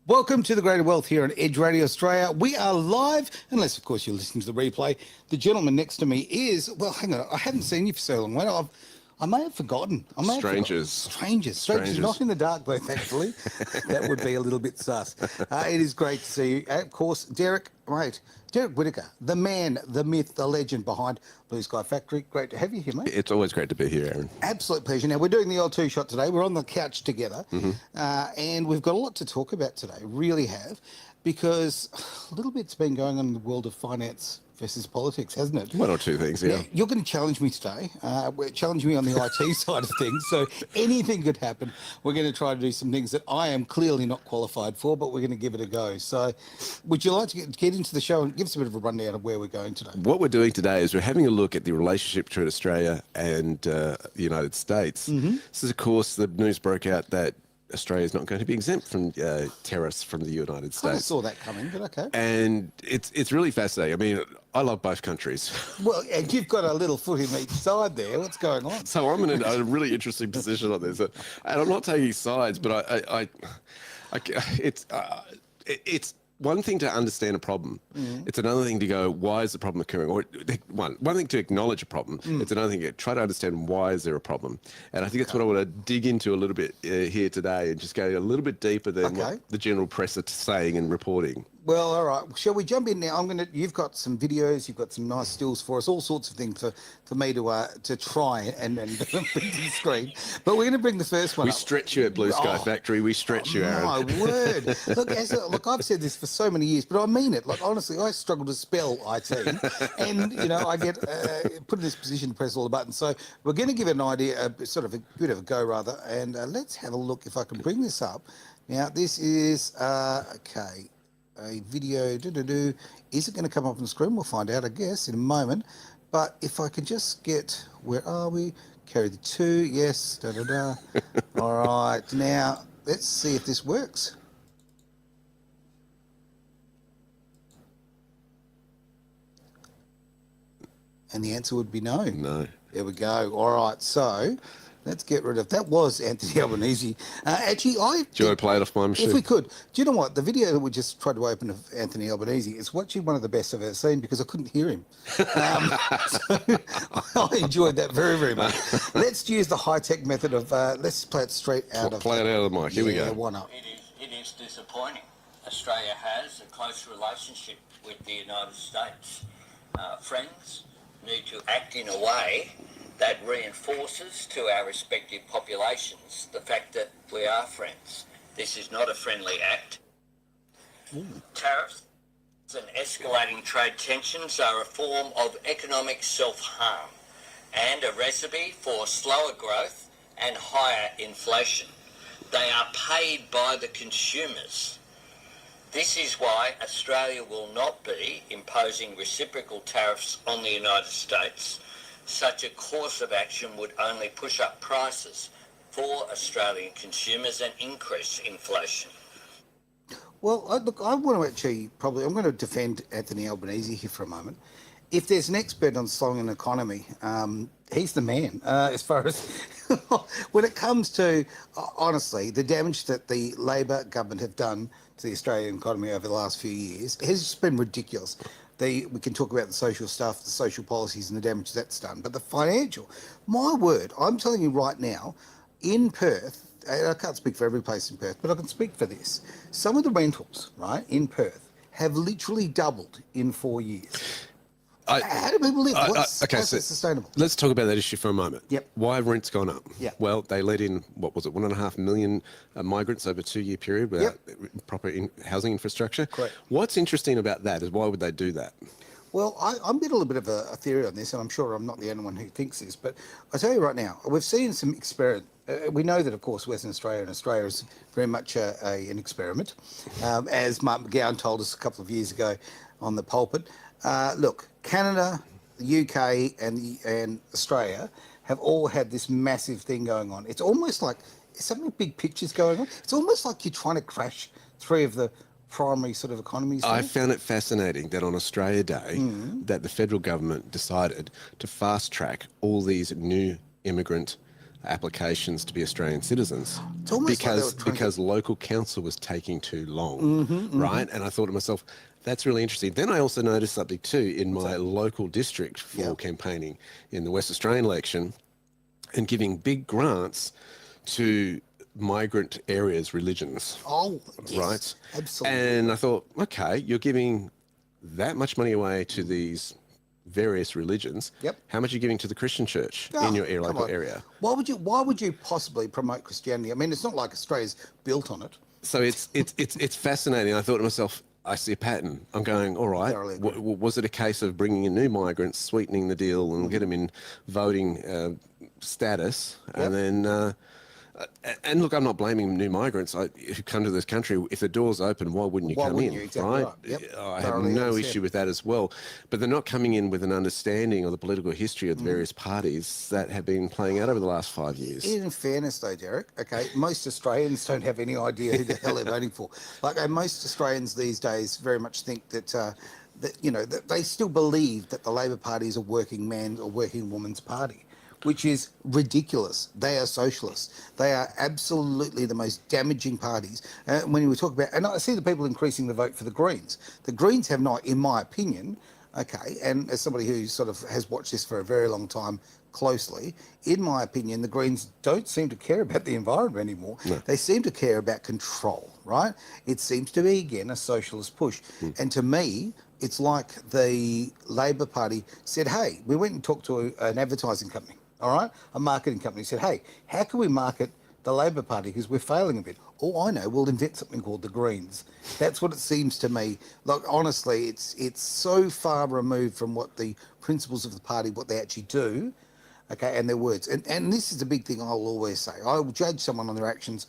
Welcome to the Greater Wealth here on Edge Radio Australia. We are live, unless, of course, you're listening to the replay. The gentleman next to me is, well, hang on, I haven't seen you for so long. Well, I may have forgotten. Strangers, not in the dark, though, thankfully. That would be a little bit sus. It is great to see you. Of course, Derek Whittaker, the man, the myth, the legend behind Blue Sky Factory. Great to have you here, mate. It's always great to be here, Aaron. Absolute pleasure. Now, we're doing the old two-shot today. We're on the couch together, and we've got a lot to talk about today, really have, because a little bit's been going on in the world of finance versus politics, hasn't it? One or two things, yeah. Now, you're going to challenge me today. We're challenging me on the IT side of things, so anything could happen. We're going to try to do some things that I am clearly not qualified for, but we're going to give it a go. So would you like to get into the show and give us a bit of a rundown of where we're going today? What we're doing today is we're having a look at the relationship between Australia and the United States. This is, of course, the news broke out that Australia is not going to be exempt from tariffs from the United States. I saw that coming, but okay. And it's really fascinating. I mean, I love both countries. Well, and you've got a little foot in each side there. What's going on? So I'm in a really interesting position on this. And I'm not taking sides, but it's one thing to understand a problem. It's another thing to go, why is the problem occurring? Or one thing to acknowledge a problem. It's another thing to try to understand why is there a problem. And I think that's what I want to dig into a little bit here today and just go a little bit deeper than what the general press are saying and reporting. Well, all right. Shall we jump in now? You've got some videos, you've got some nice stills for us, all sorts of things for me to try and bring to the screen. But we're going to bring the first one We up. stretch you at Blue Sky Factory. We stretch you, Aaron. My word. Look, I've said this for so many years, but I mean it. Like, honestly, I struggle to spell IT. And, I get put in this position to press all the buttons. So we're going to give it an idea, sort of a bit of a go, rather. And let's have a look if I can bring this up. Now, this is, okay, a video. Is it going to come up on the screen? We'll find out, I guess, in a moment. But if I could just get, where are we? Carry the two, yes, All right, now let's see if this works. And the answer would be no. No. There we go. All right, so let's get rid of that. Was Anthony Albanese. Actually, Do you want to play it off my machine? if we could. Do you know what? The video that we just tried to open of Anthony Albanese is actually one of the best I've ever seen because I couldn't hear him. So I enjoyed that very, very much. Let's use the high-tech method of, let's play it straight out of... Play it out of the mic. Here we go. Why not? It is disappointing. Australia has a close relationship with the United States. Friends need to act in a way that reinforces to our respective populations the fact that we are friends. This is not a friendly act. Tariffs and escalating trade tensions are a form of economic self-harm and a recipe for slower growth and higher inflation. They are paid by the consumers. This is why Australia will not be imposing reciprocal tariffs on the United States. Such a course of action would only push up prices for Australian consumers and increase inflation. Well, look, I want to actually I'm going to defend Anthony Albanese here for a moment. If there's an expert on slowing an economy, he's the man. As far as when it comes to, honestly, the damage that the Labor government have done to the Australian economy over the last few years has just been ridiculous. We can talk about the social stuff, the social policies and the damage that's done, but the financial, my word, I'm telling you right now, in Perth, and I can't speak for every place in Perth, but I can speak for this. Some of the rentals, right, in Perth have literally doubled in 4 years. How do people live? How's it sustainable? Let's talk about that issue for a moment. Yep. Why have rents gone up? Yeah. Well, they let in, 1.5 million migrants over a 2-year period without proper housing infrastructure. Correct. What's interesting about that is why would they do that? Well, I'm getting a little bit of a theory on this, and I'm sure I'm not the only one who thinks this, but I tell you right now, we've seen some experiment. We know that, of course, Western Australia and Australia is very much an experiment, as Mark McGowan told us a couple of years ago on the pulpit. Look, Canada, the UK, and Australia have all had this massive thing going on. It's almost like something big pictures going on. It's almost like you're trying to crash three of the primary sort of economies. I found it fascinating that on Australia Day, that the federal government decided to fast track all these new immigrant applications to be Australian citizens It's almost like they were trying to- because local council was taking too long, right? And I thought to myself, that's really interesting. Then I also noticed something too in my local district for campaigning in the West Australian election and giving big grants to migrant areas, religions. Oh, yes, Right. absolutely. And I thought, okay, you're giving that much money away to these various religions. Yep. How much are you giving to the Christian church in your Come local on. area? Why would you possibly promote Christianity? I mean, it's not like Australia's built on it. So it's fascinating. I thought to myself, I see a pattern. I'm going, all right. Thoroughly agree. Was it a case of bringing in new migrants, sweetening the deal, and get them in voting status, and then? And look, I'm not blaming new migrants who come to this country. If the door's open, why wouldn't you Why come wouldn't in? you? Exactly right? right. Yep. I have Thoroughly no understand. issue with that as well. But they're not coming in with an understanding of the political history of the various parties that have been playing out over the last 5 years. In fairness, though, Derek, okay, most Australians don't have any idea who the hell they're voting for. Like, most Australians these days very much think that, that they still believe that the Labor Party is a working man or working woman's party, which is ridiculous. They are socialists. They are absolutely the most damaging parties. When you were talking about, and I see the people increasing the vote for the Greens. The Greens have not, in my opinion, okay, and as somebody who sort of has watched this for a very long time closely, in my opinion, the Greens don't seem to care about the environment anymore. No. They seem to care about control, right? It seems to be, again, a socialist push. And to me, it's like the Labor Party said, hey, we went and talked to an advertising company, all right? A marketing company said, hey, how can we market the Labor Party because we're failing a bit? Oh, I know, we'll invent something called the Greens. That's what it seems to me. Like, honestly, it's so far removed from what the principles of the party, what they actually do, okay, and their words. And this is the big thing I'll always say. I will judge someone on their actions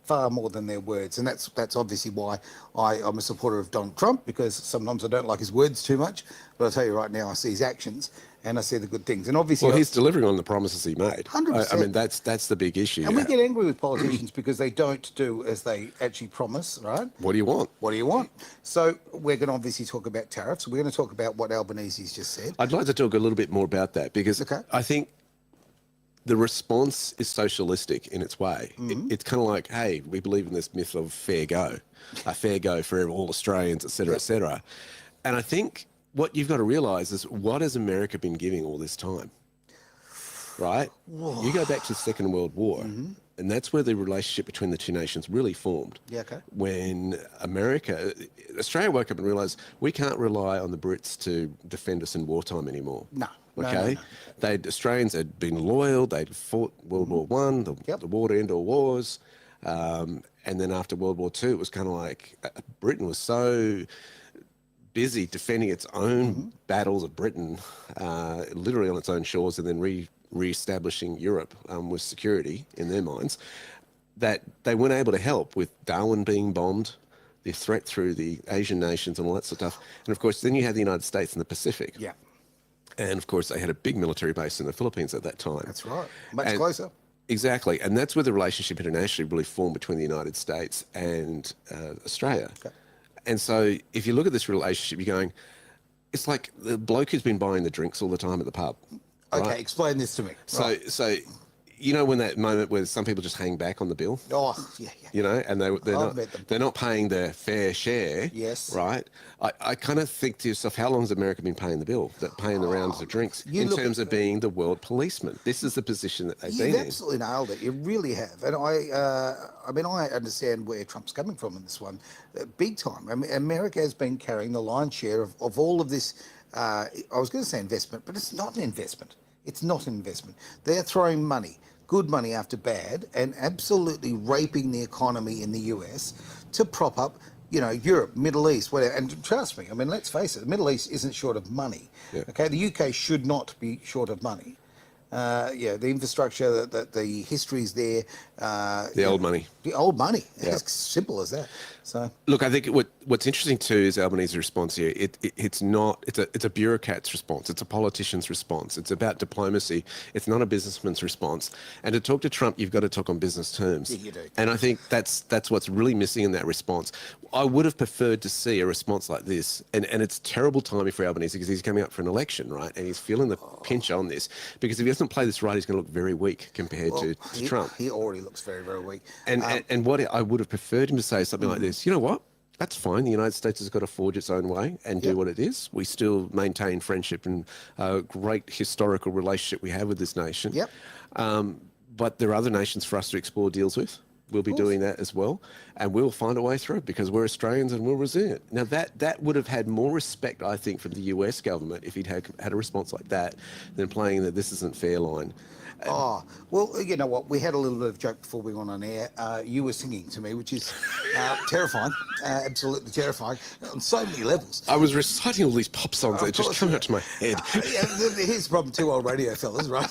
far more than their words, and that's obviously why I'm a supporter of Donald Trump, because sometimes I don't like his words too much, but I'll tell you right now, I see his actions and I see the good things. And obviously, Well, he's delivering on the promises he made. 100%. I mean, that's the big issue. and we get angry with politicians because they don't do as they actually promise, right? What do you want? What do you want? So we're going to obviously talk about tariffs. We're going to talk about what Albanese's just said. I'd like to talk a little bit more about that because Okay. I think the response is socialistic in its way. It's kind of like, hey, we believe in this myth of fair go, a fair go for all Australians, et cetera, et cetera. And I think what you've got to realise is what has America been giving all this time, right? You go back to the Second World War, and that's where the relationship between the two nations really formed. Yeah, okay. When Australia woke up and realised we can't rely on the Brits to defend us in wartime anymore. No. No, Okay, no. Australians had been loyal. They'd fought World War One, the war to end all wars, and then after World War Two, it was kind of like Britain was so busy defending its own battles of Britain, literally on its own shores, and then re-establishing Europe with security in their minds, that they weren't able to help with Darwin being bombed, the threat through the Asian nations and all that sort of stuff. And of course, then you had the United States in the Pacific. Yeah, And of course, they had a big military base in the Philippines at that time. that's right. Much And- closer. Exactly. And that's where the relationship internationally really formed between the United States and Australia. Okay. And so if you look at this relationship, you're going, it's like the bloke who's been buying the drinks all the time at the pub. Okay, right? explain this to me. So, Right. so you know when that moment where some people just hang back on the bill? Oh, yeah. You know, and I've met them. they're not paying their fair share. Yes. Right. I kind of think to yourself, how long has America been paying the bill, paying the rounds of drinks, You in look terms at of being the world policeman? This is the position that they've You've been in. absolutely nailed it. You really have. And I mean, I understand where Trump's coming from in this one, big time. I mean, America has been carrying the lion's share of all of this. I was going to say investment, but it's not an investment. It's not an investment. They're throwing money, good money after bad, and absolutely raping the economy in the US to prop up, Europe, Middle East, whatever. And trust me, I mean, let's face it, the Middle East isn't short of money. Yeah. Okay, the UK should not be short of money. The infrastructure, the history's there. The old money. The old money. Yeah. As simple as that. So Look, I think what's interesting too is Albanese's response here. It's a bureaucrat's response. It's a politician's response. It's about diplomacy. It's not a businessman's response. And to talk to Trump, you've got to talk on business terms. Yeah, you do. And I think that's what's really missing in that response. I would have preferred to see a response like this, and it's terrible timing for Albanese because he's coming up for an election, right? And he's feeling the pinch on this because if he doesn't play this right, he's going to look very weak compared to Trump. He already looks very, very weak. And what I would have preferred him to say is something like this: you know what? That's fine. The United States has got to forge its own way and do what it is. We still maintain friendship and a great historical relationship we have with this nation. Yep. But there are other nations for us to explore deals with. We'll be doing that as well, and we'll find a way through because we're Australians and we're resilient. Now, that would have had more respect, I think, from the US government if he'd had a response like that than playing the "this isn't fair" line. Oh, well, you know what? We had a little bit of joke before we went on air. You were singing to me, which is terrifying, absolutely terrifying on so many levels. I was reciting all these pop songs that just come out to my head. Here's the problem, two old radio fellas, right?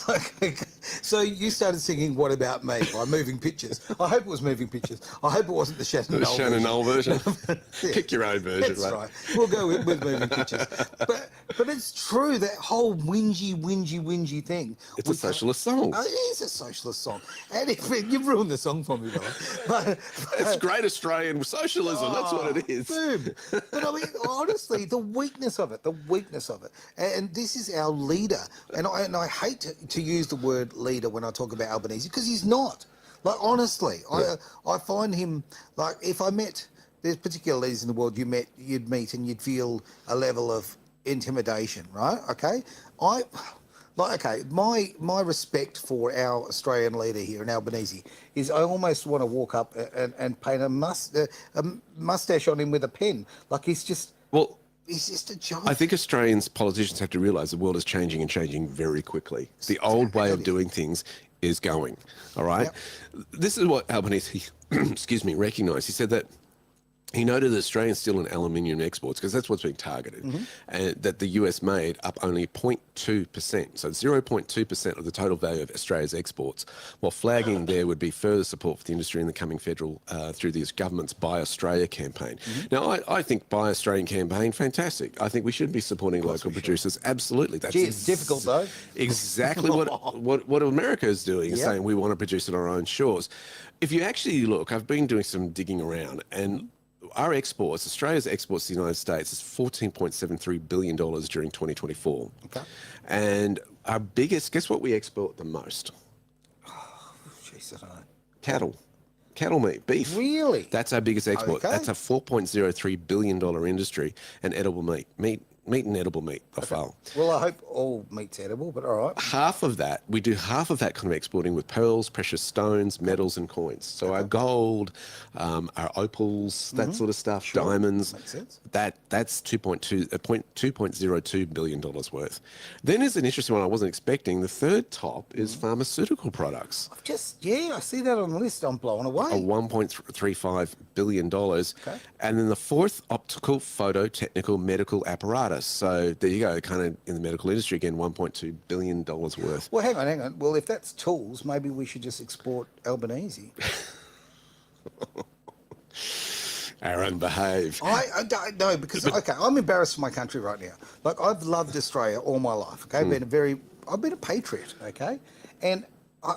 So you started singing "What About Me" by Moving Pictures. I hope it was Moving Pictures. I hope it wasn't the Shannon Noll Shannon Noll version. Yeah. Pick your own version, That's mate. right. We'll go with Moving Pictures. But it's true, that whole whingy thing. It's a socialist song. Oh, it is a socialist song. And you've ruined the song for me, but It's great Australian socialism. That's what it is. Boom. But I mean, honestly, the weakness of it. And this is our leader. And I hate to use the word leader when I talk about Albanese because he's not. Like, honestly, I find him, like, if I met, there's particular leaders in the world you'd meet and you'd feel a level of intimidation, right? Okay? My respect for our Australian leader here in Albanese is I almost want to walk up and paint a mustache on him with a pen. Like he's just a giant. I think Australians politicians have to realise the world is changing and changing very quickly. The old way of doing things is going. All right. Yep. This is what Albanese, recognised. He said that he noted that Australia's steel and aluminium exports, because that's what's being targeted, and that the US made up only 0.2%, so 0.2% of the total value of Australia's exports, while flagging there would be further support for the industry in the coming federal, through this government's Buy Australia campaign. Now, I think Buy Australian campaign, fantastic. I think we should be supporting local producers. Absolutely. That's it's difficult, though. Exactly what America is doing, is saying we want to produce on our own shores. If you actually look, I've been doing some digging around, and our exports, Australia's exports to the United States is $14.73 billion during 2024. Okay. And our biggest, guess what we export the most? Oh, jeez, I don't know. Cattle. Cattle meat, beef. Really? That's our biggest export. Okay. That's a $4.03 billion industry, and edible meat. Meat and edible meat, I feel. Well, I hope all meat's edible, but all right. We do half of that kind of exporting with pearls, precious stones, metals and coins. So our gold, our opals, that sort of stuff, diamonds, Makes sense. that's $2.02 billion worth. Then there's an interesting one I wasn't expecting. The third top is pharmaceutical products. I see that on the list. I'm blown away. $1.35 billion. Okay. And then the fourth, optical, photo, technical, medical apparatus. So there you go, kind of in the medical industry again, $1.2 billion worth. Well, hang on. Well, if that's tools, maybe we should just export Albanese. Aaron, behave. I don't know, because I'm embarrassed for my country right now. Like, I've loved Australia all my life. Okay, I've been a patriot. Okay, and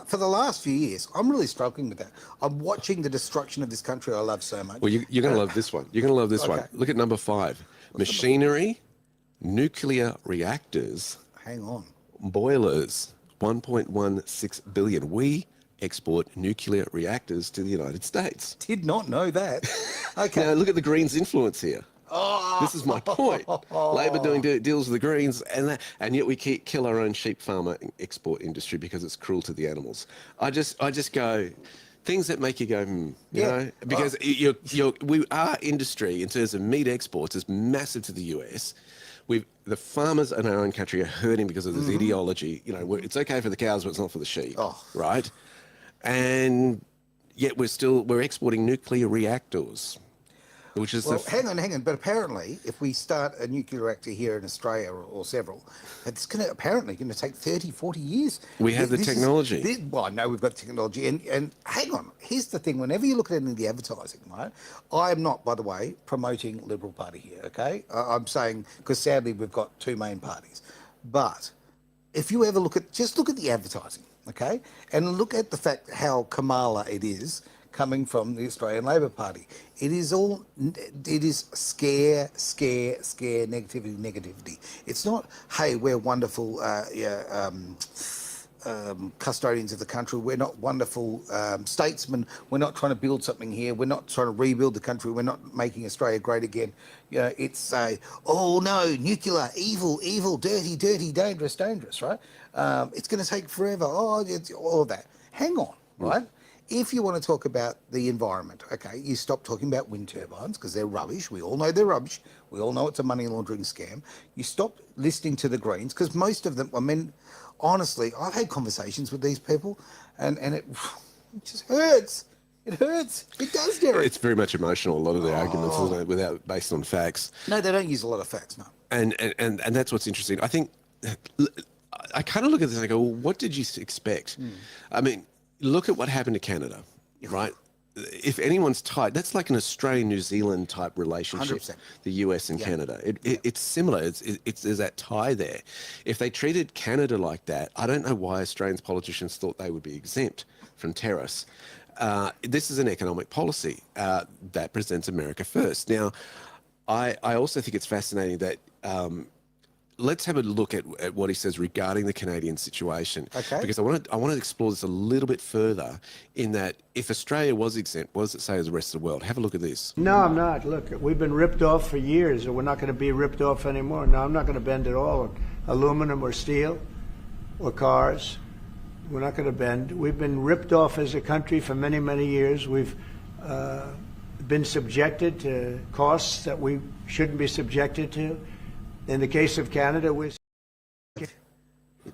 for the last few years, I'm really struggling with that. I'm watching the destruction of this country I love so much. Well, you're going to love this one. You're going to love this one. Look at number 5. Machinery, nuclear reactors. Hang on. Boilers, 1.16 billion. We export nuclear reactors to the United States. Did not know that. Okay. Now, look at the Greens' influence here. Oh. This is my point. Labor doing deals with the Greens, and yet we kill our own sheep farmer export industry because it's cruel to the animals. I just go, things that make you go, you know, because our industry in terms of meat exports is massive to the US. The farmers in our own country are hurting because of this ideology. You know, it's okay for the cows, but it's not for the sheep, right? And yet we're exporting nuclear reactors, which is hang on. But apparently, if we start a nuclear reactor here in Australia or several, it's apparently going to take 30, 40 years. We have the technology. I know we've got technology. And hang on, here's the thing. Whenever you look at any of the advertising, right, I am not, by the way, promoting Liberal Party here, okay? I'm saying, because sadly we've got two main parties. But if you ever look at the advertising, okay? And look at the fact how Kamala it is. coming from the Australian Labor Party. It is scare, negativity. It's not, hey, we're wonderful custodians of the country. We're not wonderful statesmen. We're not trying to build something here. We're not trying to rebuild the country. We're not making Australia great again. You know, it's oh no, nuclear, evil, dirty, dangerous, right? It's going to take forever. Oh, it's all of that. Hang on, right? If you want to talk about the environment, okay, you stop talking about wind turbines because they're rubbish. We all know they're rubbish. We all know it's a money laundering scam. You stop listening to the Greens because most of them, I mean, honestly, I've had conversations with these people and it just hurts. It hurts. It does, Derek. It's very much emotional, a lot of their arguments, isn't it, without based on facts. No, they don't use a lot of facts, no. And that's what's interesting. I think I kind of look at this and I go, well, what did you expect? I mean, look at what happened to Canada, right? If anyone's tied, that's like an Australia-New Zealand type relationship, 100%. the US and Canada. It's similar. There's that tie there. If they treated Canada like that, I don't know why Australian politicians thought they would be exempt from tariffs. This is an economic policy that presents America first. Now, I also think it's fascinating that let's have a look at what he says regarding the Canadian situation. Okay. Because I want to explore this a little bit further in that if Australia was exempt, what does it say as the rest of the world? Have a look at this. No, I'm not. Look, we've been ripped off for years, and we're not going to be ripped off anymore. No, I'm not going to bend at all on aluminum or steel or cars. We're not going to bend. We've been ripped off as a country for many, many years. We've been subjected to costs that we shouldn't be subjected to. In the case of Canada, we're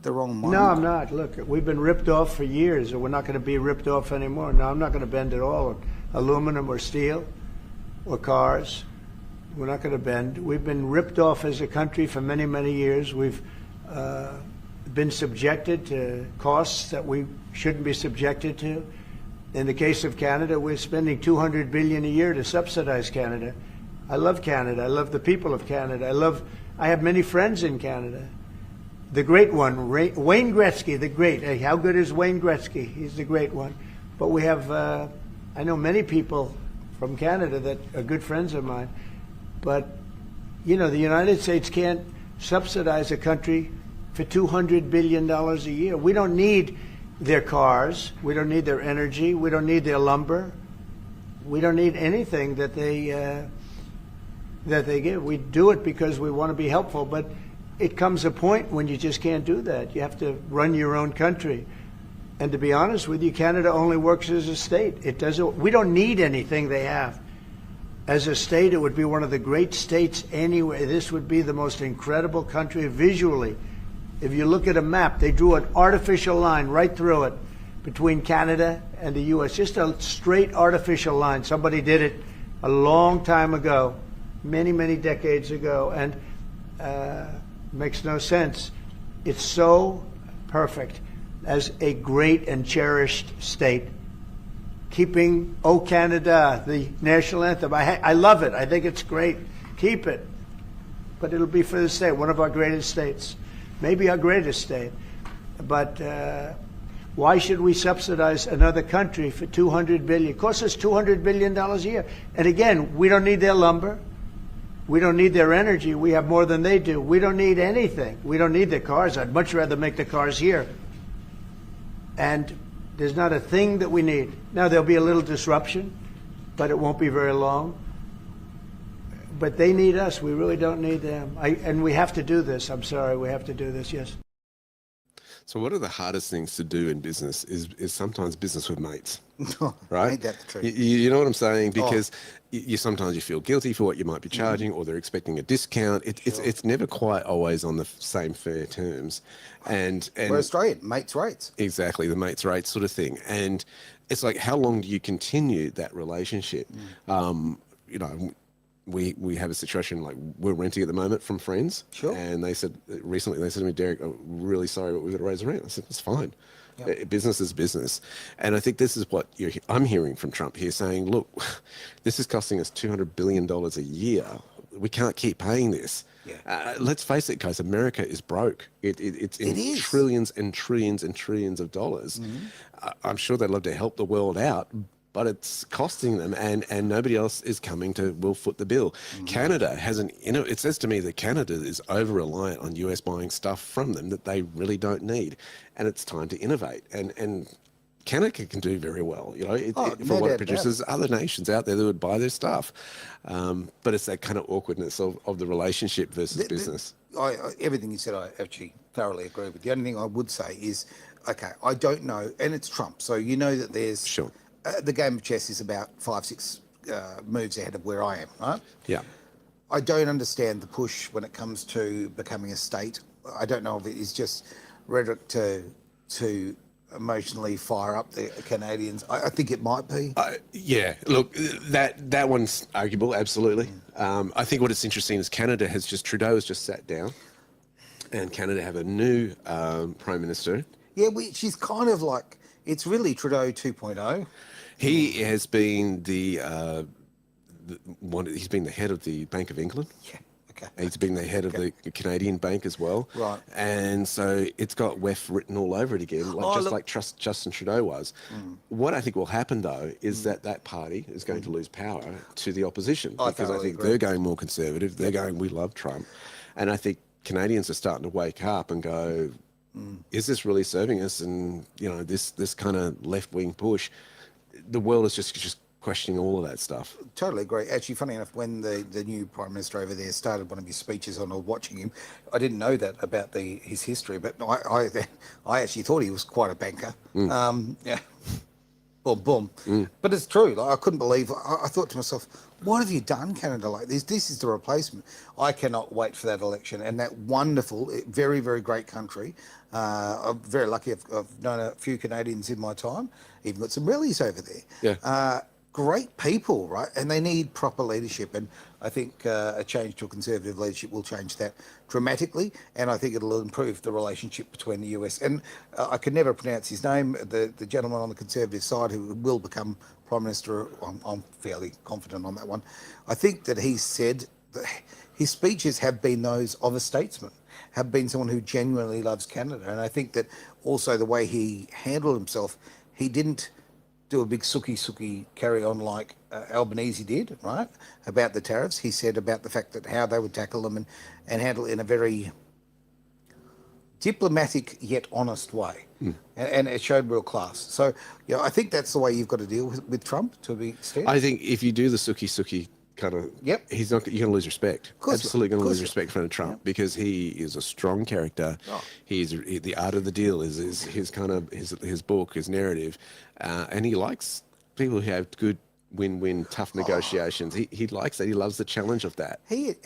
The wrong mind. No, I'm not. Look, we've been ripped off for years, and we're not going to be ripped off anymore. No, I'm not going to bend at all on aluminum or steel or cars. We're not going to bend. We've been ripped off as a country for many, many years. We've been subjected to costs that we shouldn't be subjected to. In the case of Canada, we're spending $200 billion a year to subsidize Canada. I love Canada. I love the people of Canada. I have many friends in Canada. The great one, Wayne Gretzky, the great. Hey, how good is Wayne Gretzky? He's the great one. But we have, I know many people from Canada that are good friends of mine. But, you know, the United States can't subsidize a country for $200 billion a year. We don't need their cars. We don't need their energy. We don't need their lumber. We don't need anything that they give. We do it because we want to be helpful, but it comes a point when you just can't do that. You have to run your own country. And to be honest with you, Canada only works as a state. It doesn't. We don't need anything they have. As a state, it would be one of the great states anyway. This would be the most incredible country visually. If you look at a map, they drew an artificial line right through it between Canada and the U.S. Just a straight artificial line. Somebody did it a long time ago, many, many decades ago, and makes no sense. It's so perfect as a great and cherished state. Keeping "O Canada," the national anthem. I love it. I think it's great. Keep it. But it'll be for the state, one of our greatest states. Maybe our greatest state. But why should we subsidize another country for $200 billion? It costs us $200 billion a year. And again, we don't need their lumber. We don't need their energy. We have more than they do. We don't need anything. We don't need their cars. I'd much rather make the cars here. And there's not a thing that we need. Now, there'll be a little disruption, but it won't be very long. But they need us. We really don't need them. And we have to do this. I'm sorry. We have to do this, yes. So one of the hardest things to do in business is sometimes business with mates, right? Ain't that the truth? You know what I'm saying? Because you sometimes you feel guilty for what you might be charging, or they're expecting a discount. It's never quite always on the same fair terms. And We're Australian, mates' rates. Exactly, the mates' rates sort of thing. And it's like, how long do you continue that relationship? You know, we have a situation like we're renting at the moment from friends. Sure. And they said recently, they said to me, Derek, I'm really sorry, but we've got to raise the rent. I said, it's fine. Yep. Business is business. And I think this is what I'm hearing from Trump here saying, look, this is costing us $200 billion a year. We can't keep paying this. Yeah. Let's face it, guys, America is broke. It's in trillions and trillions and trillions of dollars. I'm sure they'd love to help the world out, but it's costing them, and nobody else is coming to will foot the bill. Canada hasn't, it says to me that Canada is over reliant on US buying stuff from them that they really don't need, and it's time to innovate. And Canada can do very well, No for what doubt it about produces. Other nations out there that would buy their stuff, but it's that kind of awkwardness of the relationship versus business. Everything you said, I actually thoroughly agree with. The only thing I would say is, okay, I don't know, and it's Trump, so you know that there's Sure. The game of chess is about 5-6 moves ahead of where I am, right? Yeah. I don't understand the push when it comes to becoming a state. I don't know if it is just rhetoric to emotionally fire up the Canadians. I think it might be. Yeah, look, that one's arguable, absolutely. I think what is interesting is Trudeau has just sat down, and Canada have a new Prime Minister. Yeah, she's kind of like, it's really Trudeau 2.0. He has been he's been the head of the Bank of England. Yeah, okay. He's been the head of the Canadian Bank as well. Right. And so it's got WEF written all over it again, like Justin Trudeau was. What I think will happen, though, is that party is going to lose power to the opposition, because I think they're going more conservative. They're going, we love Trump. And I think Canadians are starting to wake up and go, is this really serving us? And, this kind of left-wing push, the world is just questioning all of that stuff. Totally agree. Actually, funny enough, when the new Prime Minister over there started one of his speeches on watching him, I didn't know that about his history, but I actually thought he was quite a banker. Yeah. Boom. But it's true. Like, I couldn't believe. I thought to myself, what have you done, Canada? Like this is the replacement. I cannot wait for that election, and that wonderful, very, very great country. I'm very lucky. I've known a few Canadians in my time. Even got some rallies over there. Yeah. Great people, right? And they need proper leadership. And I think a change to a conservative leadership will change that dramatically. And I think it'll improve the relationship between the US. And I can never pronounce his name, the gentleman on the conservative side who will become Prime Minister. I'm fairly confident on that one. I think that he said that his speeches have been those of a statesman, have been someone who genuinely loves Canada. And I think that also the way he handled himself, he didn't do a big sookie carry on like Albanese did, right? About the tariffs. He said about the fact that how they would tackle them and handle it in a very diplomatic yet honest way. And it showed real class. So, I think that's the way you've got to deal with Trump to be extent. I think if you do the sookie kind of, Yep. you're going to lose respect. Course Absolutely going to lose you respect for Trump, because he is a strong character. The art of the deal is his kind of his book, his narrative, and he likes people who have good win-win, tough negotiations. He likes that. He loves the challenge of that.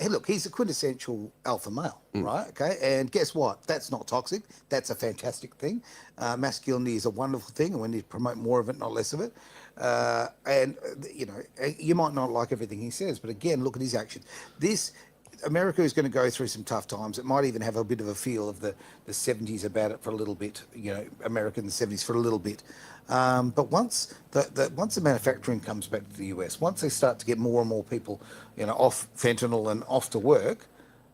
Look, he's a quintessential alpha male, right? Okay, and guess what? That's not toxic. That's a fantastic thing. Masculinity is a wonderful thing, and we need to promote more of it, not less of it. You might not like everything he says, but again, look at his actions. America is going to go through some tough times. It might even have a bit of a feel of the 70s about it for a little bit, America in the 70s for a little bit. But once the manufacturing comes back to the US, once they start to get more and more people, off fentanyl and off to work,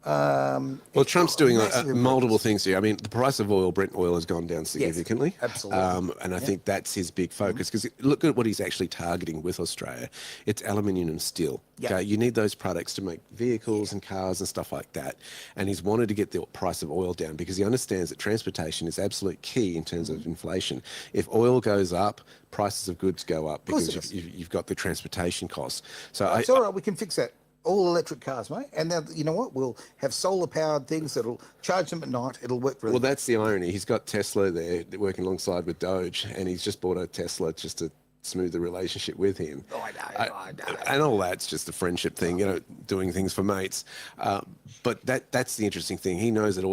well, Trump's doing multiple things here. I mean, the price of oil, Brent oil, has gone down significantly. Yes, absolutely. And I think that's his big focus, because look at what he's actually targeting with Australia. It's aluminium and steel. Yeah. Okay, you need those products to make vehicles and cars and stuff like that. And he's wanted to get the price of oil down, because he understands that transportation is absolute key in terms of inflation. If oil goes up, prices of goods go up, because you've got the transportation costs. So it's all right. We can fix that. All electric cars, mate. And now, you know what? We'll have solar-powered things that'll charge them at night. It'll work really well. That's the irony. He's got Tesla there working alongside with Doge, and he's just bought a Tesla just to smooth the relationship with him. I know. And all that's just a friendship thing, doing things for mates. But that's the interesting thing. He knows that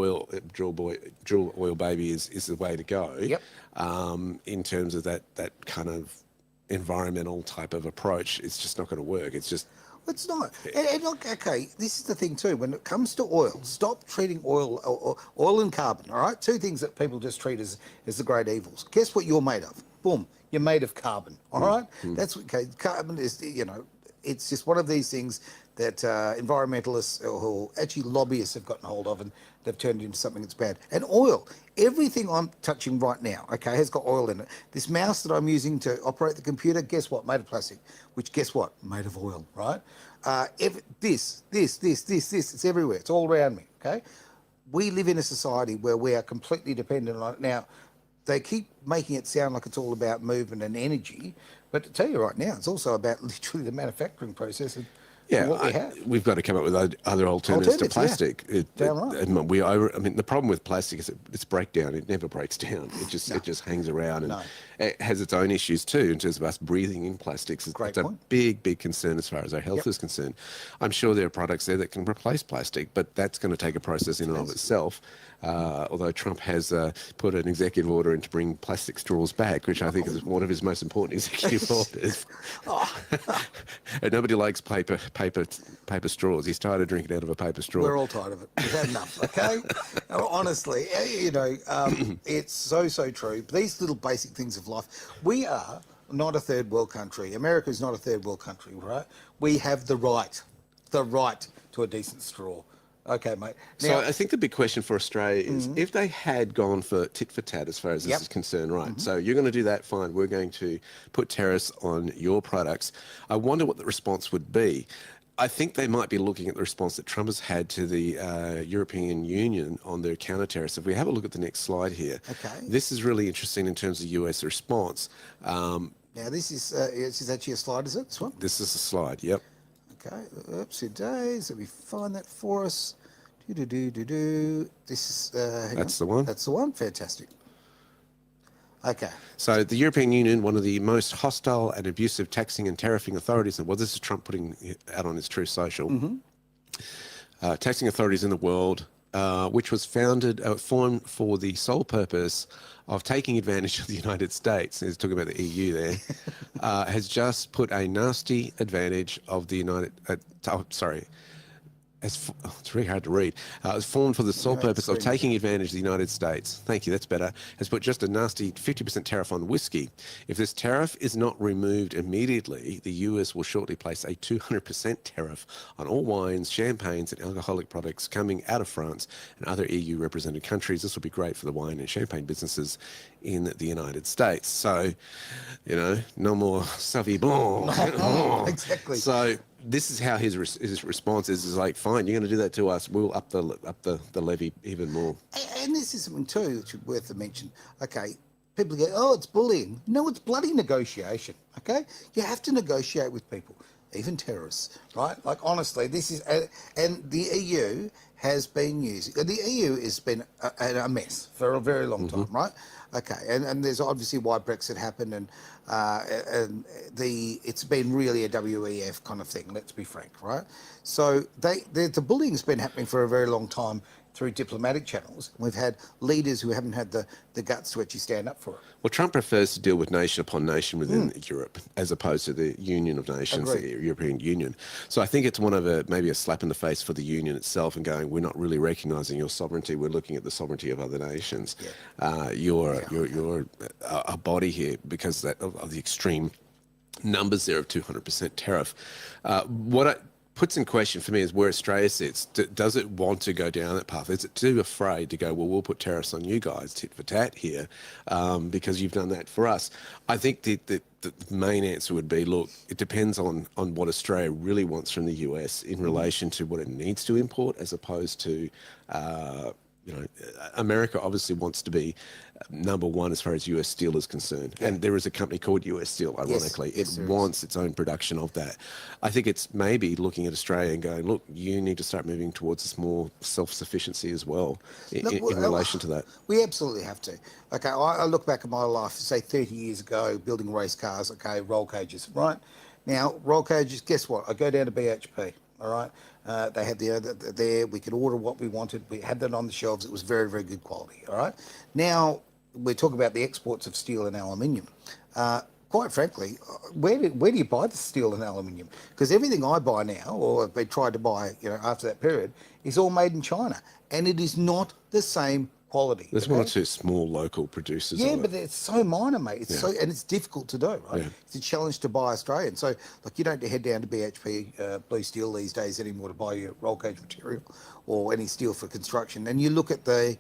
drill oil baby is the way to go. Yep. In terms of that kind of environmental type of approach, it's just not going to work. It's not. And look, okay, this is the thing too. When it comes to oil, stop treating oil and carbon, all right? Two things that people just treat as the great evils. Guess what you're made of? Boom, you're made of carbon, all right? That's okay. Carbon is, it's just one of these things that environmentalists or actually lobbyists have gotten hold of, and they've turned it into something that's bad. And oil, everything I'm touching right now, okay, has got oil in it. This mouse that I'm using to operate the computer, guess what? Made of plastic, which guess what? Made of oil, right? This, it's everywhere. It's all around me, okay? We live in a society where we are completely dependent on it. Now, they keep making it sound like it's all about movement and energy, but to tell you right now, it's also about literally the manufacturing process of what we have. We've got to come up with other alternatives to Alternatives, yeah. plastic. Damn right. I mean, the problem with plastic is its breakdown. It never breaks down. It just hangs around, and it has its own issues too in terms of us breathing in plastics. It's a big concern as far as our health is concerned. I'm sure there are products there that can replace plastic, but that's going to take a process in and of itself. Although Trump has put an executive order in to bring plastic straws back, which I think is one of his most important executive orders. And nobody likes paper straws. He's tired of drinking out of a paper straw. We're all tired of it. We've had enough, okay? Honestly, it's so true. These little basic things of life. We are not a third world country. America is not a third world country, right? We have the right to a decent straw. Okay, mate. Now, so I think the big question for Australia is if they had gone for tit for tat as far as this is concerned, right? So you're going to do that, fine. We're going to put tariffs on your products. I wonder what the response would be. I think they might be looking at the response that Trump has had to the European Union on their counter tariffs. If we have a look at the next slide here, this is really interesting in terms of US response. Now, this is actually a slide, is it, this one? This is a slide, yep. Okay, oopsie days. Let me find that for us. This is... That's the one. That's the one. Fantastic. Okay. So the European Union, one of the most hostile and abusive taxing and tariffing authorities, well, this is Trump putting out on his Truth Social, taxing authorities in the world, which was formed for the sole purpose of taking advantage of the United States. He's talking about the EU there, has just put a nasty advantage of the it's really hard to read. It's formed for the sole purpose of taking advantage of the United States. Thank you, that's better. Has put just a nasty 50% tariff on whiskey. If this tariff is not removed immediately, the US will shortly place a 200% tariff on all wines, champagnes, and alcoholic products coming out of France and other EU represented countries. This will be great for the wine and champagne businesses in the United States. So, no more Sauvignon Blanc. Exactly. So this is how his response is like, fine, you're going to do that to us, we'll up the levy even more. And this is something too which is worth a mention. Okay, people go, oh, it's bullying. No, it's bloody negotiation. Okay, you have to negotiate with people, even terrorists, right? Like honestly, this is and the EU has been using the EU has been a mess for a very long time, right? Okay, and there's obviously why Brexit happened, and it's been really a WEF kind of thing. Let's be frank, right? So the bullying's been happening for a very long time through diplomatic channels. We've had leaders who haven't had the guts to actually stand up for it. Well, Trump prefers to deal with nation upon nation within Europe, as opposed to the Union of Nations, the European Union. So I think it's one of maybe a slap in the face for the Union itself and going, we're not really recognising your sovereignty. We're looking at the sovereignty of other nations. Yeah. You're a body here because of the extreme numbers there of 200% tariff. What puts in question for me is where Australia sits. Does it want to go down that path? Is it too afraid to go, well, we'll put tariffs on you guys, tit for tat here, because you've done that for us? I think the main answer would be, look, it depends on what Australia really wants from the US in relation to what it needs to import, as opposed to, America obviously wants to be number one as far as US steel is concerned. Yeah. And there is a company called US Steel, ironically. Yes, it wants its own production of that. I think it's maybe looking at Australia and going, look, you need to start moving towards this more self-sufficiency as well in relation to that. We absolutely have to. Okay, I look back at my life, say 30 years ago, building race cars, okay, roll cages, right? Now, roll cages, guess what? I go down to BHP, all right? They had there, we could order what we wanted. We had that on the shelves. It was very, very good quality, all right? Now, we're talking about the exports of steel and aluminium. Quite frankly, where do you buy the steel and aluminium? Because everything I buy now, or I've been tried to buy, after that period, is all made in China, and it is not the same quality. There's okay? one or two small local producers. Yeah, of but it. it's so minor, mate. It's Yeah. so, and it's difficult to do, right? Yeah. It's a challenge to buy Australian. So, like, you don't head down to BHP Blue Steel these days anymore to buy your roll cage material or any steel for construction. And you look at the,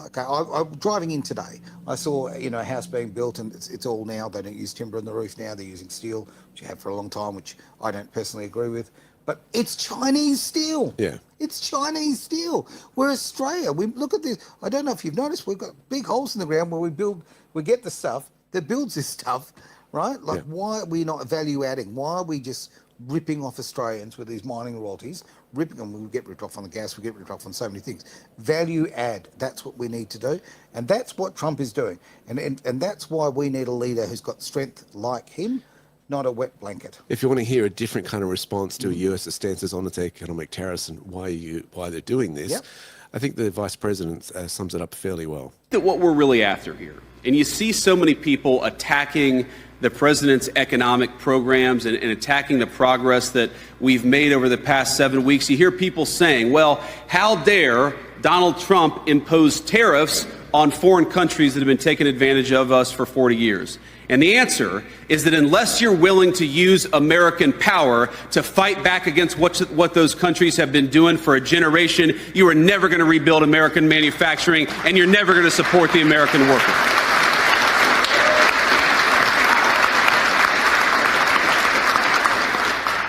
okay, I'm driving in today. I saw, a house being built, and it's all now. They don't use timber on the roof now. They're using steel, which you have for a long time, which I don't personally agree with. But it's Chinese steel. Yeah. It's Chinese steel. We're Australia. We look at this. I don't know if you've noticed. We've got big holes in the ground where we get the stuff that builds this stuff, right? Like, why are we not value adding? Why are we just ripping off Australians with these mining royalties? Ripping them. We get ripped off on the gas. We get ripped off on so many things. Value add. That's what we need to do, and that's what Trump is doing. And that's why we need a leader who's got strength like him. Not a wet blanket. If you want to hear a different kind of response to a US that stances on its economic tariffs and why they're doing this, Yep. I think the Vice President sums it up fairly well. That what we're really after here. And you see so many people attacking the president's economic programs and attacking the progress that we've made over the past 7 weeks. You hear people saying, well, how dare Donald Trump impose tariffs on foreign countries that have been taking advantage of us for 40 years? And the answer is that unless you're willing to use American power to fight back against what those countries have been doing for a generation, you are never going to rebuild American manufacturing, and you're never going to support the American worker.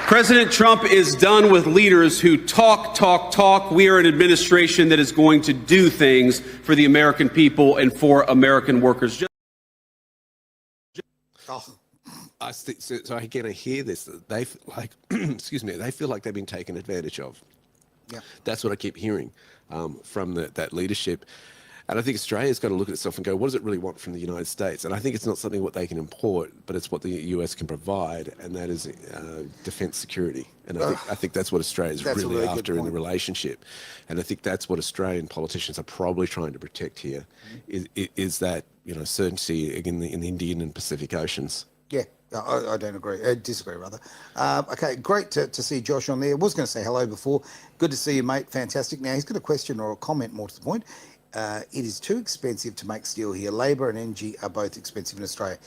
President Trump is done with leaders who talk. We are an administration that is going to do things for the American people and for American workers. Oh, So again, I hear this. They like, excuse me. They feel like they've been taken advantage of. yeah. That's what I keep hearing from that leadership. And I think Australia's got to look at itself and go, what does it really want from the United States? And I think it's not something what they can import, but it's what the US can provide, and that is defence security. And I think that's what Australia's That's a really really good after in the point. relationship. And I think that's what Australian politicians are probably trying to protect here, is that certainty in the Indian and Pacific Oceans. Yeah, I don't agree. Disagree, rather. Okay, great to see Josh on there. I was going to say hello before. Good to see you, mate. Fantastic. Now, he's got a question or a comment more to the point. It is too expensive to make steel here. Labour and energy are both expensive in Australia.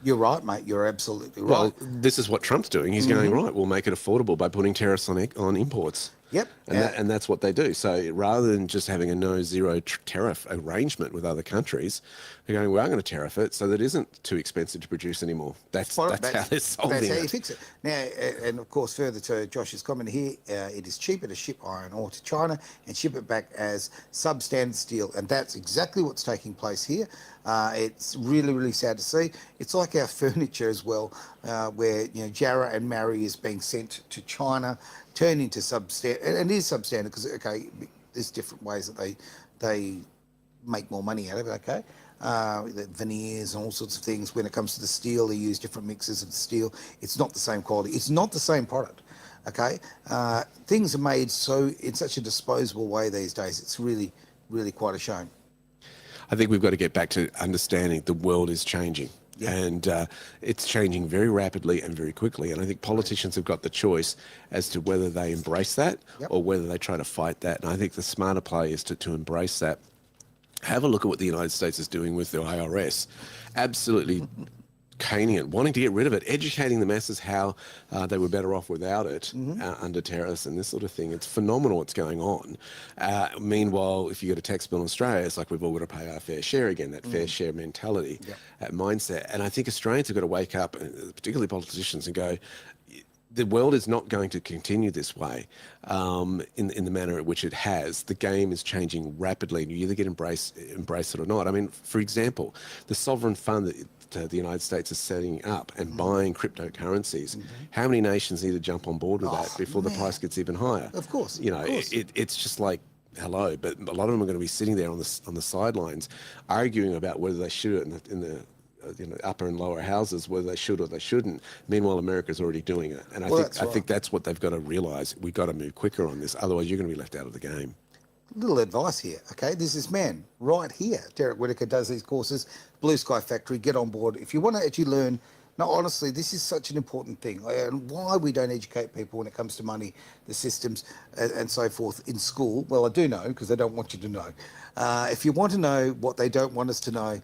You're right, mate. You're absolutely right. Well, this is what Trump's doing. He's going, right, we'll make it affordable by putting tariffs on imports. Yep. And that's what they do. So rather than just having a no-zero tariff arrangement with other countries, they're going, we are going to tariff it so that it isn't too expensive to produce anymore. That's how they're solving That's how you it. fix it. Now, and of course, further to Josh's comment here, it is cheaper to ship iron ore to China and ship it back as substandard steel. And that's exactly what's taking place here. It's really, really sad to see. It's like our furniture as well, where Jarrah and Marry is being sent to China, turned into substandard, and it is substandard because there's different ways that they make more money out of it. Okay, the veneers and all sorts of things. When it comes to the steel, they use different mixes of the steel. It's not the same quality. It's not the same product. Okay, things are made in such a disposable way these days. It's really, really quite a shame. I think we've got to get back to understanding the world is changing. Yeah. And it's changing very rapidly and very quickly. And I think politicians have got the choice as to whether they embrace that or whether they try to fight that. And I think the smarter play is to embrace that. Have a look at what the United States is doing with their IRS. Absolutely caning it, wanting to get rid of it, educating the masses how they were better off without it under tariffs and this sort of thing. It's phenomenal what's going on. Meanwhile, if you get a tax bill in Australia, it's like we've all got to pay our fair share again, that fair share mentality, that mindset. And I think Australians have got to wake up, particularly politicians, and go, the world is not going to continue this way in the manner at which it has. The game is changing rapidly, and you either get embrace it or not. I mean, for example, the sovereign fund that the United States is setting up and buying cryptocurrencies. How many nations need to jump on board with that before the price gets even higher? Of course. It's just like, hello, but a lot of them are going to be sitting there on the sidelines arguing about whether they should in the upper and lower houses, whether they should or they shouldn't. Meanwhile, America's already doing it. And I think that's what they've got to realise. We've got to move quicker on this. Otherwise, you're going to be left out of the game. Little advice here, okay? There's this man right here, Derek Whittaker, does these courses, Blue Sky Factory, get on board. If you want to actually learn No, honestly, this is such an important thing, and why we don't educate people when it comes to money, the systems, and so forth in school. Well, I do know because they don't want you to know. If you want to know what they don't want us to know,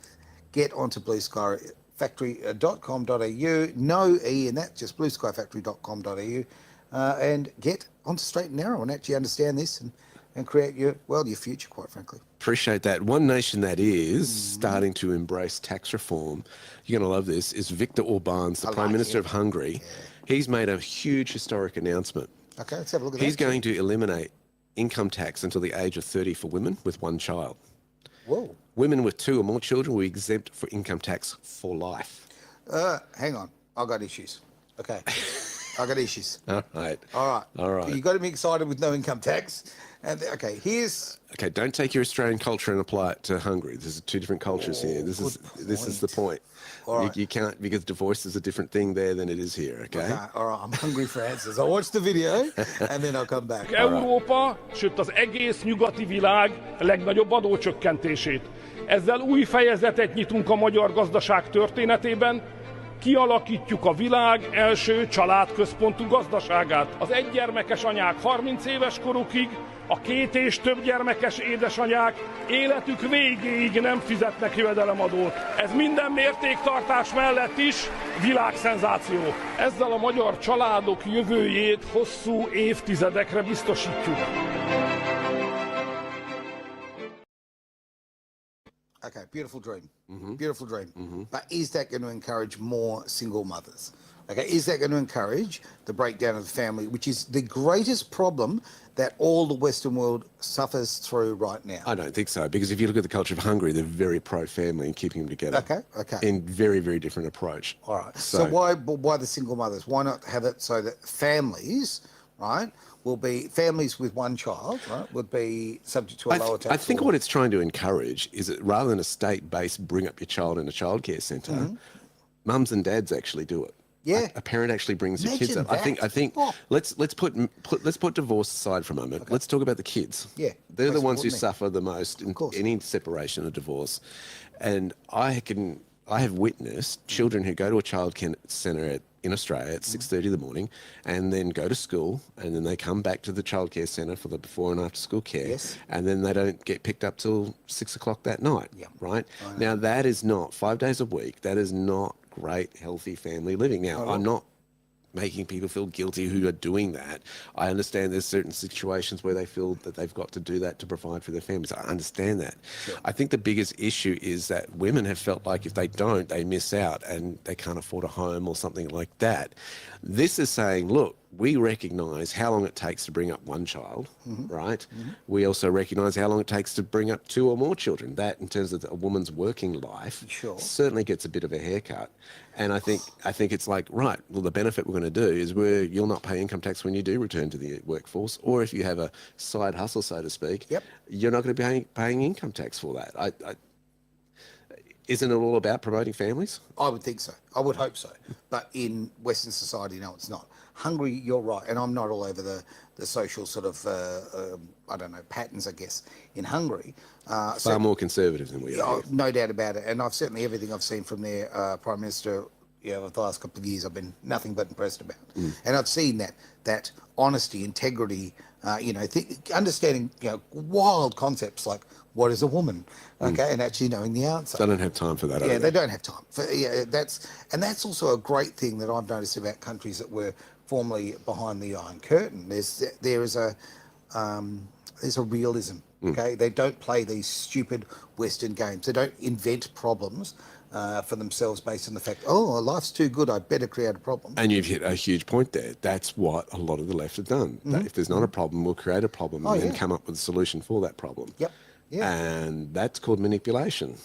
get onto blueskyfactory.com.au. No E in that, just blueskyfactory.com.au, and get onto straight and narrow and actually understand this and create your future, quite frankly. Appreciate that. One nation that is starting to embrace tax reform, you're going to love this, is Viktor Orbán, the Prime Minister of Hungary. He's made a huge historic announcement. Okay, let's have a look at He's that. going to eliminate income tax until the age of 30 for women with one child. Whoa. Women with 2 or more children will be exempt for income tax for life. Hang on. I got issues. Okay. I got issues. All right. All All right. right. You got to be excited with no income tax. And okay, here's Okay, don't take your Australian culture and apply it to Hungary. There's 2 different cultures here. This is the point. All right. You can't, because divorce is a different thing there than it is here, okay? all right. I'm hungry for answers. I'll watch the video and then I'll come back. Európa, sőt az egész nyugati világ legnagyobb adócsökkentését. Ezzel új fejezetet nyitunk a magyar gazdaság történetében, kialakítjuk a világ első családközpontú gazdaságát. Az egygyermekes anyák 30 éves korukig, a 2 és több gyermekes édesanyák életük végéig nem fizetnek jövedelemadót. Ez minden mértéktartás mellett is világszenzáció. Ezzel a magyar családok jövőjét hosszú évtizedekre biztosítjuk. Okay, beautiful dream. Beautiful dream. But is that going to encourage more single mothers? Okay, is that going to encourage the breakdown of the family, which is the greatest problem that all the Western world suffers through right now? I don't think so, because if you look at the culture of Hungary, they're very pro-family and keeping them together. Okay. In very, very different approach. All right. So why the single mothers? Why not have it so that families, right, will be families with one child, right, would be subject to a lower tax? I think what it's trying to encourage is that rather than a state-based bring up your child in a childcare centre, mums and dads actually do it. Yeah. A parent actually brings the kids Imagine up. I that. think. Oh. Let's put divorce aside for a moment. Okay. Let's talk about the kids. Yeah. They're the Most ones who importantly. suffer the most in course. any separation or divorce. And I have witnessed children who go to a childcare centre in Australia at 6:30 in the morning, and then go to school, and then they come back to the childcare centre for the before and after school care, Yes. and then they don't get picked up till 6 o'clock that night. Yeah. Right now, that is not 5 days a week. That is not great, healthy family living. Now, I'm not making people feel guilty who are doing that. I understand there's certain situations where they feel that they've got to do that to provide for their families. I understand that. Sure. I think the biggest issue is that women have felt like if they don't, they miss out and they can't afford a home or something like that. This is saying, look, we recognise how long it takes to bring up one child, right? We also recognise how long it takes to bring up 2 or more children. That, in terms of a woman's working life, certainly gets a bit of a haircut. And I think it's like, right, well, the benefit we're going to do is you'll not pay income tax when you do return to the workforce, or if you have a side hustle, so to speak, you're not going to be paying income tax for that. Isn't it all about promoting families? I would think so. I would hope so. But in Western society, no, it's not. Hungary, you're right, and I'm not all over the social sort of, I don't know, patterns, I guess, in Hungary. Far more conservative than we are. No doubt about it. And I've certainly, everything I've seen from their Prime Minister, over the last couple of years, I've been nothing but impressed about. And I've seen that honesty, integrity, understanding, wild concepts like, what is a woman? Okay, and actually knowing the answer. They don't have time for that. Yeah, they don't have time. That's also a great thing that I've noticed about countries that were formerly behind the Iron Curtain. There's a realism. Okay, they don't play these stupid Western games. They don't invent problems for themselves based on the fact, life's too good, I better create a problem. And you've hit a huge point there. That's what a lot of the left have done. If there's not a problem, we'll create a problem and then come up with a solution for that problem. Yep. Yeah. And that's called manipulation.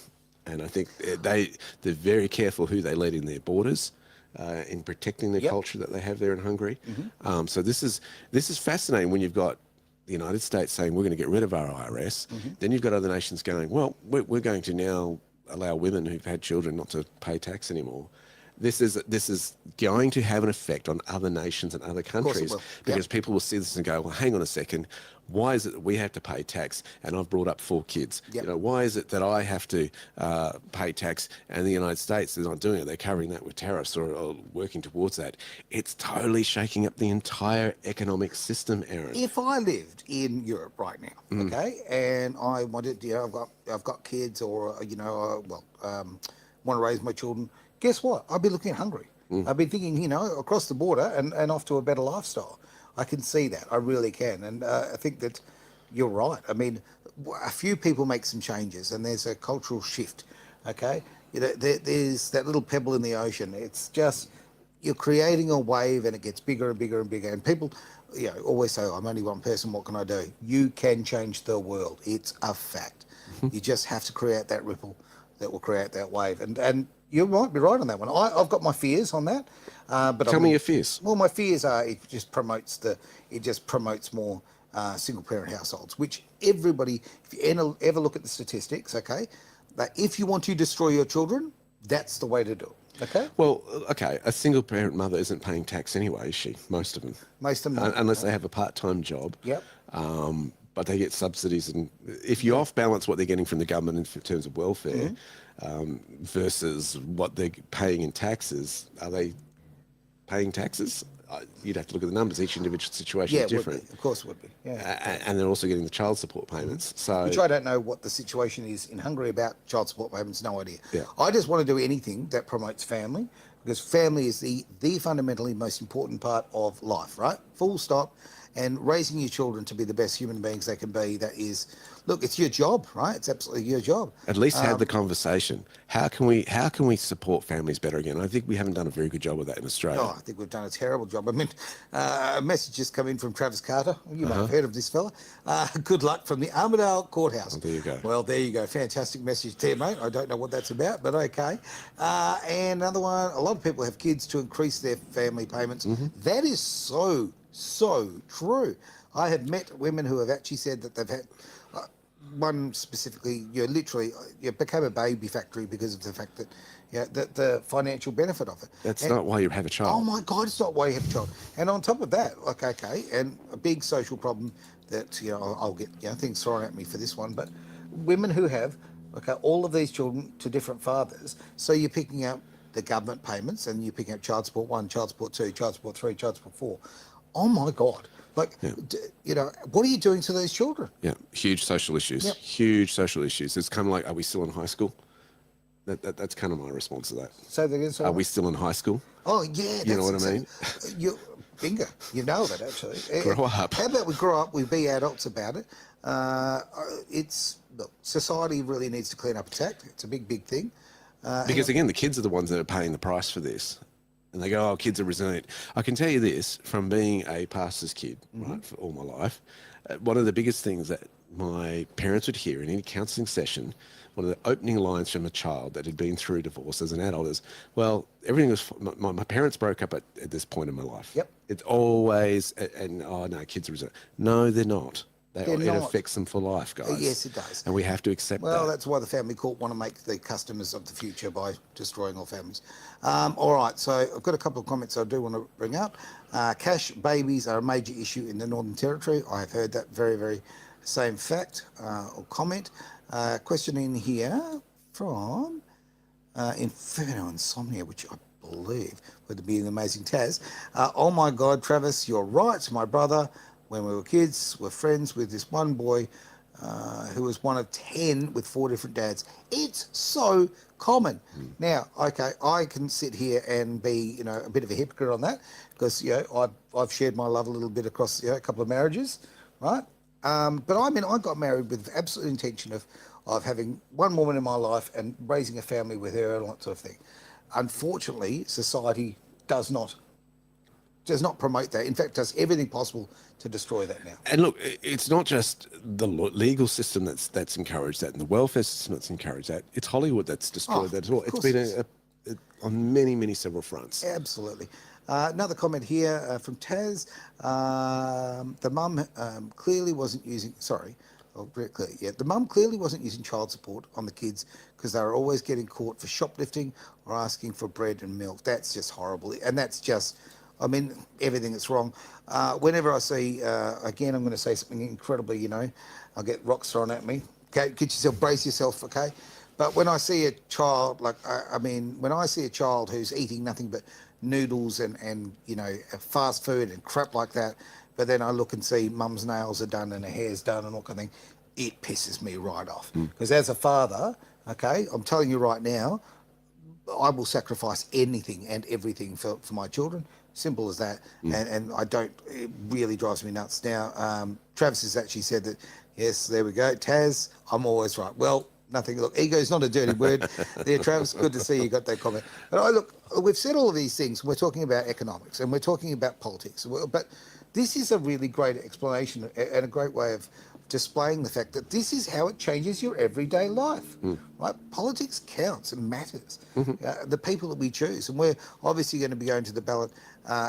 And I think they're very careful who they let in their borders in protecting the culture that they have there in Hungary. So this is fascinating when you've got the United States saying we're going to get rid of our IRS. Then you've got other nations going, well, we're going to now allow women who've had children not to pay tax anymore. this is going to have an effect on other nations and other countries will. because Yep. people will see this and go, well, hang on a second. Why is it that we have to pay tax and I've brought up 4 kids? Yep. You know, why is it that I have to pay tax and the United States is not doing it? They're covering that with tariffs or working towards that. It's totally shaking up the entire economic system, Aaron. If I lived in Europe right now, okay, and I wanted, I've got kids, or want to raise my children, guess what? I'd be looking at Hungary. I'd be thinking, across the border and off to a better lifestyle. I can see that. I really can, and I think that you're right. I mean, a few people make some changes, and there's a cultural shift. Okay, there's that little pebble in the ocean. It's just you're creating a wave, and it gets bigger and bigger and bigger. And people, always say, "I'm only one person. What can I do?" You can change the world. It's a fact. You just have to create that ripple that will create that wave. And you might be right on that one. I've got my fears on that. But Tell me your fears. Well, my fears are it just promotes more single parent households, which everybody, if you ever look at the statistics, okay, that if you want to destroy your children, that's the way to do it. Okay. Well, okay, a single parent mother isn't paying tax anyway, is she? Most of them. Most of them not. Unless they have a part-time job. Yep. But they get subsidies, and if you off-balance what they're getting from the government in terms of welfare versus what they're paying in taxes, are they paying taxes? You'd have to look at the numbers. Each individual situation is different. Would be. Of course it would be. Yeah. And they're also getting the child support payments. So, Which I don't know what the situation is in Hungary about child support payments, no idea. Yeah. I just want to do anything that promotes family, because family is the fundamentally most important part of life, right? Full stop. And raising your children to be the best human beings they can be, that is, look, it's your job, right? It's absolutely your job. at least have the conversation. How can we support families better again? I think we haven't done a very good job of that in Australia. Oh, I think we've done a terrible job. I mean, a message just come in from Travis Carter. You might have heard of this fella. Good luck from the Armidale Courthouse. Oh, there you go. Well, there you go. Fantastic message there, mate. I don't know what that's about, but okay. And another one, a lot of people have kids to increase their family payments. That is so true. I have met women who have actually said that they've had... one specifically, you became a baby factory because of the fact that, the financial benefit of it. That's not why you have a child. Oh my God, it's not why you have a child. And on top of that, okay, and a big social problem that, I'll get, things thrown at me for this one, but women who have, all of these children to different fathers, so you're picking up the government payments and you're picking up child support 1, child support 2, child support 3, child support 4. Oh my God. What are you doing to those children? Yeah, huge social issues. Yep. Huge social issues. It's kind of like, are we still in high school? That's kind of my response to that. So they're going to say, Are we still in high school? oh yeah, You know what I mean? Bingo, you nailed it actually. Grow up. How about we grow up? We be adults about it. Look, society really needs to clean up its act. It's a big thing. Because again, the kids are the ones that are paying the price for this. And they go, oh, kids are resilient. I can tell you this, from being a pastor's kid, right, for all my life, one of the biggest things that my parents would hear in any counselling session, one of the opening lines from a child that had been through divorce as an adult is, well, everything was, my parents broke up at this point in my life. Yep. It's always, oh no, kids are resilient. No, they're not. It not. affects them for life, guys. Yes, it does. And we have to accept that. Well, that's why the family court want to make the customers of the future by destroying all families. All right, so I've got a couple of comments I do want to bring up. Cash babies are a major issue in the Northern Territory. I have heard that very same fact or comment. Question in here from Inferno Insomnia, which I believe would be an amazing Taz. Oh my God, Travis, you're right. My brother, when we were kids, were friends with this one boy who was one of 10 with 4 different dads. It's so common. Now, okay, I can sit here and be, a bit of a hypocrite on that because, I've shared my love a little bit across, a couple of marriages, right? But I mean, I got married with absolute intention of having one woman in my life and raising a family with her and all that sort of thing. Unfortunately, society does not promote that. In fact, does everything possible to destroy that now. And look, it's not just the legal system that's encouraged that, and the welfare system that's encouraged that. It's Hollywood that's destroyed that as well. It's been on many several fronts. Absolutely. Another comment here from Taz. The mum clearly wasn't using. Sorry. Oh, very clear. Yeah, the mum clearly wasn't using child support on the kids because they were always getting caught for shoplifting or asking for bread and milk. That's just horrible, and that's just, I mean, everything that's wrong. Whenever I see, again, I'm going to say something incredibly, I'll get rocks thrown at me. Okay, get yourself, brace yourself, okay? But when I see a child, like, I mean, when I see a child who's eating nothing but noodles and fast food and crap like that, but then I look and see mum's nails are done and her hair's done and all kind of thing, it pisses me right off. Because as a father, okay, I'm telling you right now, I will sacrifice anything and everything for my children. Simple as that. And I don't, it really drives me nuts. Now, Travis has actually said that, yes, there we go. Taz, I'm always right. Well, nothing. Look, ego is not a dirty word. There, Travis, good to see you got that comment. But we've said all of these things. We're talking about economics and we're talking about politics. But this is a really great explanation and a great way of displaying the fact that this is how it changes your everyday life, right? Politics counts and matters. The people that we choose, and we're obviously going to be going to the ballot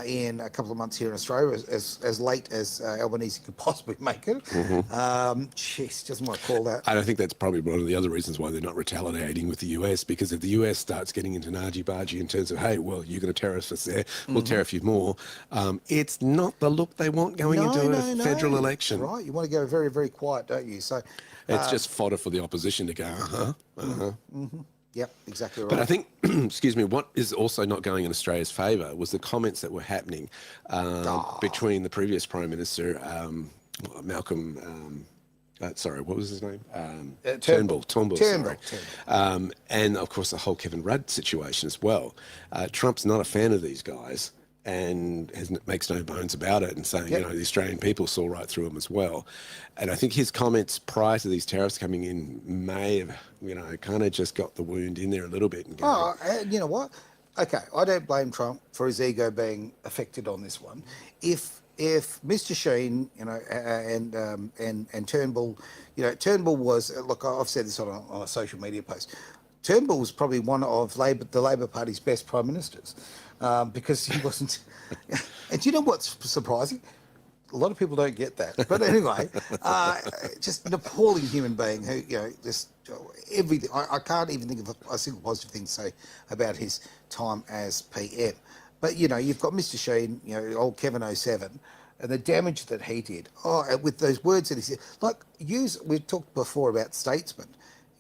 in a couple of months here in Australia, as late as Albanese could possibly make it. Jeez, doesn't want to call that. And I think that's probably one of the other reasons why they're not retaliating with the US, because if the US starts getting into nargy-bargy in terms of, hey, well, you're going to tariff us there, we'll tariff you more, it's not the look they want going into a federal election. Right, you want to go very, very quiet, don't you? So it's just fodder for the opposition to go, Yep, exactly right. But I think, excuse me, what is also not going in Australia's favour was the comments that were happening between the previous Prime Minister, Malcolm, sorry, what was his name? Turnbull. Sorry. And, of course, the whole Kevin Rudd situation as well. Trump's not a fan of these guys and makes no bones about it and saying, the Australian people saw right through him as well. And I think his comments prior to these tariffs coming in may have, kind of just got the wound in there a little bit. And you know what? Okay, I don't blame Trump for his ego being affected on this one. If Mr. Sheen, and Turnbull, Turnbull was, look, I've said this on a social media post, Turnbull was probably one of the Labor Party's best prime ministers because he wasn't. And do you know what's surprising? A lot of people don't get that. But anyway, just an appalling human being who, just everything. I can't even think of a single positive thing to say about his time as PM. But, you've got Mr. Sheen, old Kevin 07, and the damage that he did. With those words that he said. We've talked before about statesmen.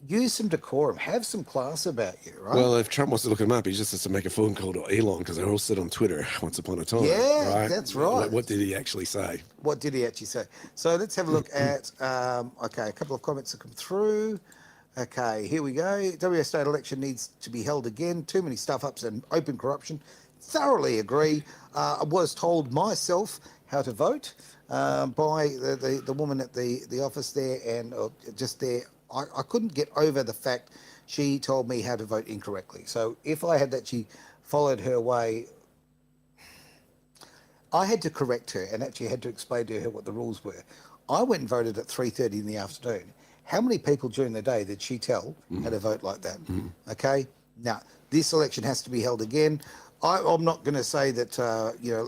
Use some decorum. Have some class about you, right? Well, if Trump wants to look him up, he just has to make a phone call to Elon because they all sit on Twitter once upon a time. Yeah, right? That's right. What did he actually say? What did he actually say? So let's have a look at, a couple of comments that come through. Okay, here we go. WA state election needs to be held again. Too many stuff-ups and open corruption. Thoroughly agree. I was told myself how to vote by the woman at the office there and just there. I couldn't get over the fact she told me how to vote incorrectly. So if I had actually followed her way, I had to correct her and actually had to explain to her what the rules were. I went and voted at 3:30 in the afternoon. How many people during the day did she tell how to vote like that? Okay? Now, this election has to be held again. I'm not going to say that,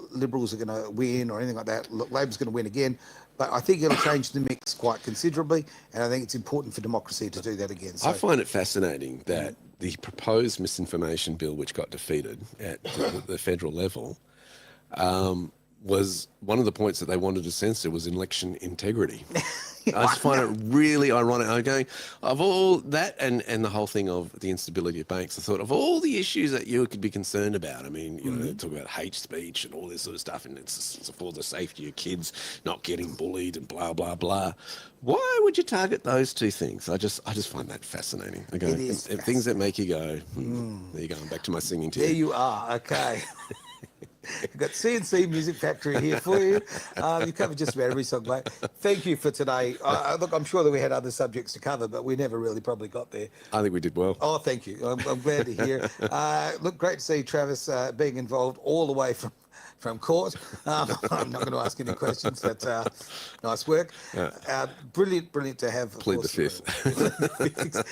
Liberals are going to win or anything like that. Look, Labor's going to win again. But I think it'll change the mix quite considerably, and I think it's important for democracy to do that again. So, I find it fascinating that the proposed misinformation bill, which got defeated at the federal level, was one of the points that they wanted to censor was election integrity. I just find it really ironic. I'm going, of all that and the whole thing of the instability of banks, I thought of all the issues that you could be concerned about. I mean, they talk about hate speech and all this sort of stuff, and it's for the safety of kids not getting bullied and blah, blah, blah. Why would you target those two things? I just find that fascinating. I go, things that make you go, there you go, I'm back to my singing too. There you are, okay. We've got CNC Music Factory here for you. You covered just about every song, mate. Thank you for today. Look, I'm sure that we had other subjects to cover, but we never really probably got there. I think we did well. Oh, thank you. I'm glad to hear. Look, great to see Travis being involved all the way from from court. I'm not going to ask any questions, but nice work. Brilliant to have. Plead the fifth.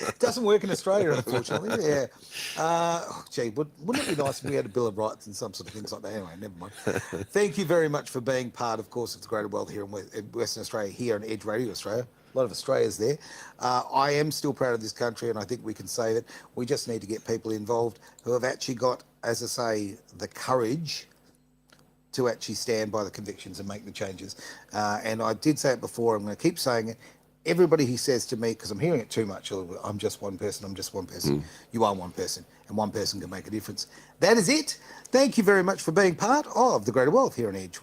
It doesn't work in Australia, unfortunately. Yeah. Gee, wouldn't it be nice if we had a Bill of Rights and some sort of things like that? Anyway, never mind. Thank you very much for being part, of course, of the Greater World here in Western Australia, here on Edge Radio Australia. A lot of Australia's there. I am still proud of this country, and I think we can say that we just need to get people involved who have actually got, as I say, the courage to actually stand by the convictions and make the changes. And I did say it before, I'm going to keep saying it. Everybody who says to me, because I'm hearing it too much, I'm just one person, I'm just one person. You are one person, and one person can make a difference. That is it. Thank you very much for being part of the Greater World here on Edge.